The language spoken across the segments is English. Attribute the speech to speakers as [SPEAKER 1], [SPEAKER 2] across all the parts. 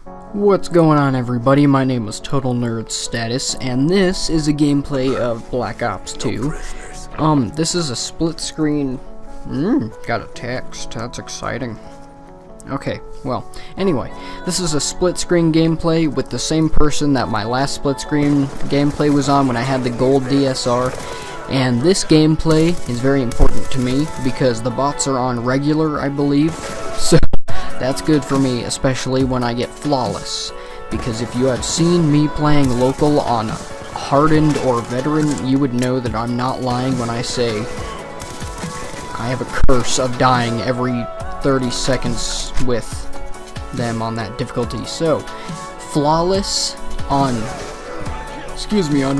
[SPEAKER 1] What's going on, everybody? My name is Total Nerd Status, and this is a gameplay of Black Ops 2. This is a split screen. Got a text. That's exciting. Okay, well, anyway, this is a split screen gameplay with the same person that my last split screen gameplay was on when I had the gold DSR. And this gameplay is very important to me because the bots are on regular, I believe. So that's good for me, especially when I get flawless. Because if you have seen me playing local on hardened or veteran, you would know that I'm not lying when I say I have a curse of dying every 30 seconds with them on that difficulty. So, flawless on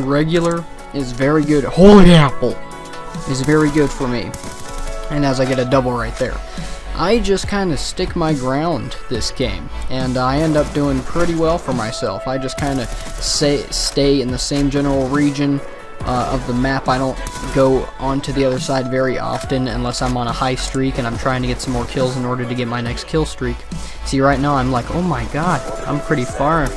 [SPEAKER 1] regular is very good. Holy apple is very good for me. And as I get a double right there, I just kind of stick my ground this game, and I end up doing pretty well for myself. I just kind of stay in the same general region of the map. I don't go onto the other side very often unless I'm on a high streak and I'm trying to get some more kills in order to get my next kill streak. See, right now I'm like, oh my god, I'm pretty far.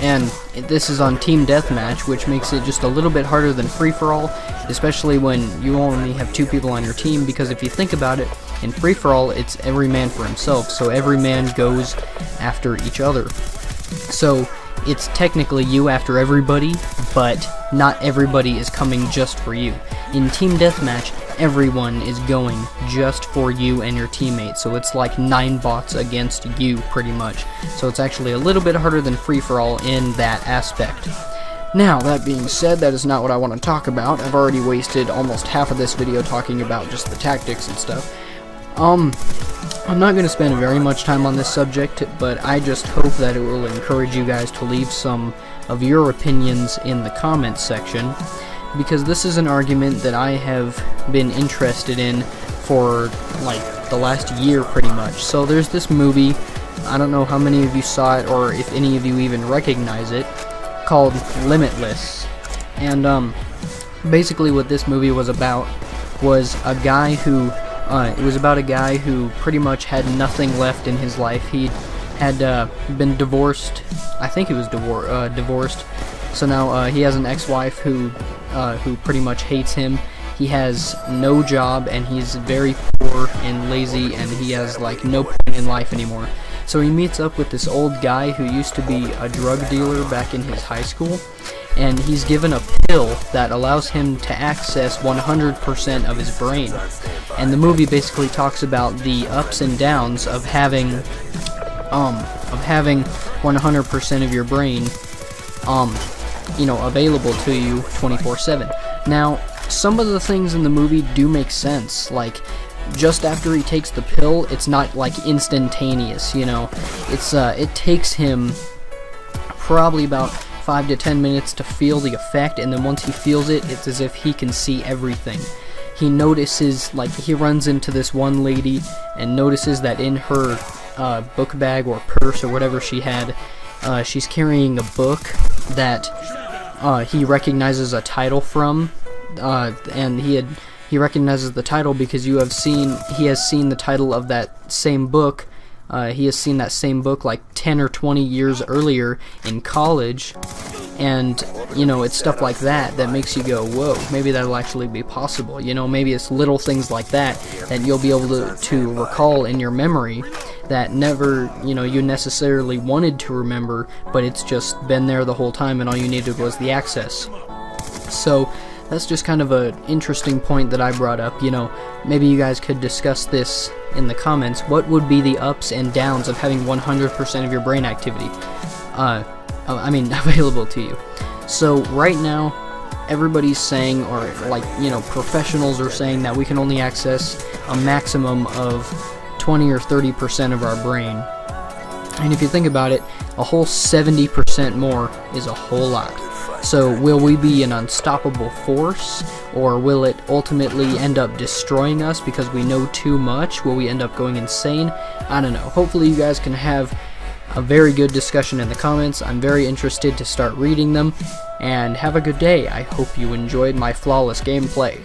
[SPEAKER 1] And this is on Team Deathmatch, which makes it just a little bit harder than free-for-all, especially when you only have 2 people on your team, because if you think about it, in free-for-all, it's every man for himself, so every man goes after each other. So, it's technically you after everybody, but not everybody is coming just for you. In Team Deathmatch, everyone is going just for you and your teammates, so it's like 9 bots against you, pretty much. So it's actually a little bit harder than free-for-all in that aspect. Now, that being said, that is not what I want to talk about. I've already wasted almost half of this video talking about just the tactics and stuff. I'm not going to spend very much time on this subject, but I just hope that it will encourage you guys to leave some of your opinions in the comments section, because this is an argument that I have been interested in for like the last year pretty much. So there's this movie, I don't know how many of you saw it or if any of you even recognize it, called Limitless. And basically what this movie was about was a guy who pretty much had nothing left in his life. He had been divorced. I think he was divorced. So now he has an ex-wife who pretty much hates him. He has no job, and he's very poor and lazy, and he has like no point in life anymore. So he meets up with this old guy who used to be a drug dealer back in his high school, and he's given a pill that allows him to access 100% of his brain. And the movie basically talks about the ups and downs of having 100% of your brain available to you 24/7. Now, some of the things in the movie do make sense. Like, just after he takes the pill, it's not like instantaneous, it takes him probably about 5 to 10 minutes to feel the effect, and then once he feels it, it's as if he can see everything. He notices, like, he runs into this one lady and notices that in her book bag or purse or whatever she had, she's carrying a book that he recognizes a title from, and he recognizes the title because he has seen the title of that same book. He has seen that same book like 10 or 20 years earlier in college, and it's stuff like that that makes you go, whoa, maybe that'll actually be possible. Maybe it's little things like that that you'll be able to recall in your memory that never, you necessarily wanted to remember, but it's just been there the whole time and all you needed was the access. So that's just kind of an interesting point that I brought up. Maybe you guys could discuss this in the comments. What would be the ups and downs of having 100% of your brain activity available to you? So right now, everybody's saying, or professionals are saying that we can only access a maximum of 20 or 30% of our brain. And if you think about it, a whole 70% more is a whole lot. So will we be an unstoppable force, or will it ultimately end up destroying us because we know too much? Will we end up going insane? I don't know. Hopefully you guys can have a very good discussion in the comments. I'm very interested to start reading them, and have a good day. I hope you enjoyed my flawless gameplay.